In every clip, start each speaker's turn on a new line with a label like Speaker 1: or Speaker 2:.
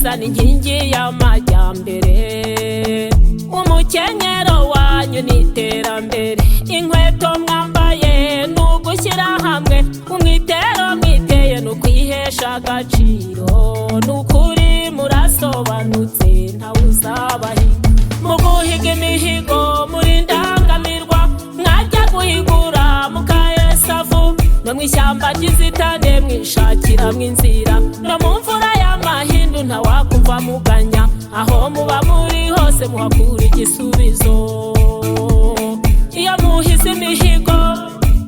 Speaker 1: neza n'inkingi y'amajyambere. Umukenyero wanyu n'iterambere, inkweto mwambaye n'ugushyira hamwe, umwitero mwiteye n'ukwihesha agaciro. N'ukuri murasobanutse ntawe uzabahiga, mu guhiga imihigo muri ndangamirwa. Mwajya guhigura mukayesavu, no mw'ishyamba ry'inzitane mwishakiramo inzira. No mu mvura y'amahindu ntawakumva muganya, aho muba muri hose muhakura igisubizo. Iyo muhize imihigo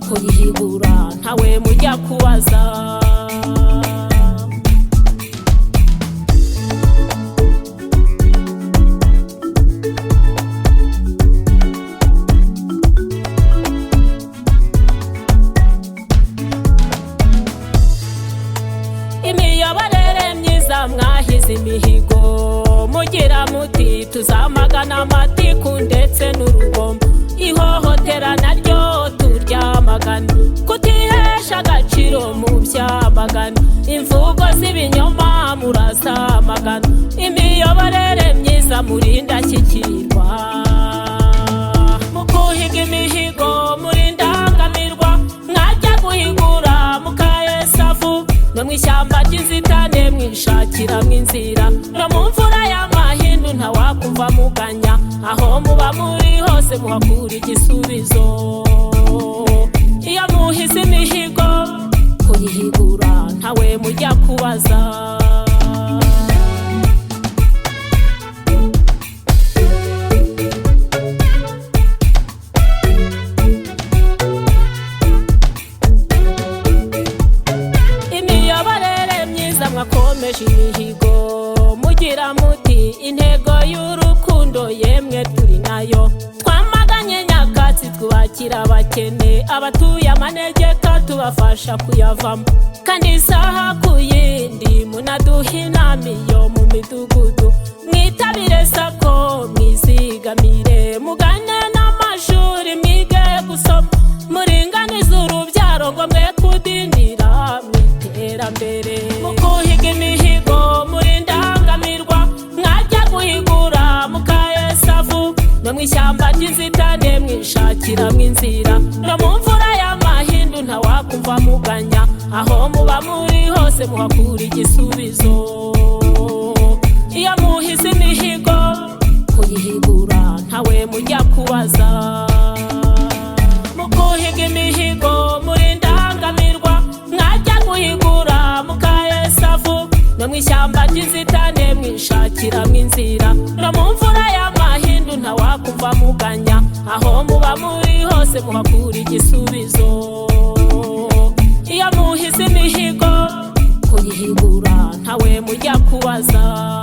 Speaker 1: kuyihigura ntawe mujya kubaza. Imiyoborere myiza mwahize imihigo, mugira muti tuzamagana amatiku ndetse n'urugomo. Ihohotera naryo turyamagana, kutihesha agaciro mu byamagana. Imvugo z'ibinyoma murazamagana, imiyoborere myiza muri ndashyikirwa. Mu guhiga imihigo muri ndangamirwa, mwajya guhigura mukayesavu, no mw'ishyamba ry'inzitane mwishakiramo inzira. No mu mvura y'amahindu ntawakumva muganya, aho muba muri hose muhakura igisubizo. Iyo muhize imihigo kuyihigura ntawe mujya kubaza. Mwakomeje imihigo mugira muti intego y'urukundo yemwe turi nayo. Twamaganye nyakatsi twubakira abakene, abatuye amanegeka tubafasha kuyavamo. Kandi isaha ku yindi munaduha inama iyo mu midugudu. Mwitabire sako mwizigamire, mugane n'amashuri mwige gusoma. Muringanize urubyaro ngo mwe kudindira mw'iterambere. Mu guhiga imihigo muri ndangamirwa, mwajya guhigura mukayesavu, no mw'ishyamba ry'inzitane mwishakiramo inzira. No mu mvura y'amahindu ntawakumva muganya, aho muba muri hose muhakura igisubizo. Iyo muhize imihigo kuyihigura ntawe mujya kubaza. Mu guhiga imihigo muri ndangamirwa, mwajya guhigura mukayesavu, no mw'ishyamba ry'inzitane mwishakiramo inzira. No mu mvura y'amahindu ntawakumva muganya, aho muba muri hose muhakura igisubizo. Iyo muhize imihigo kuyihigura ntawe mujya kubaza.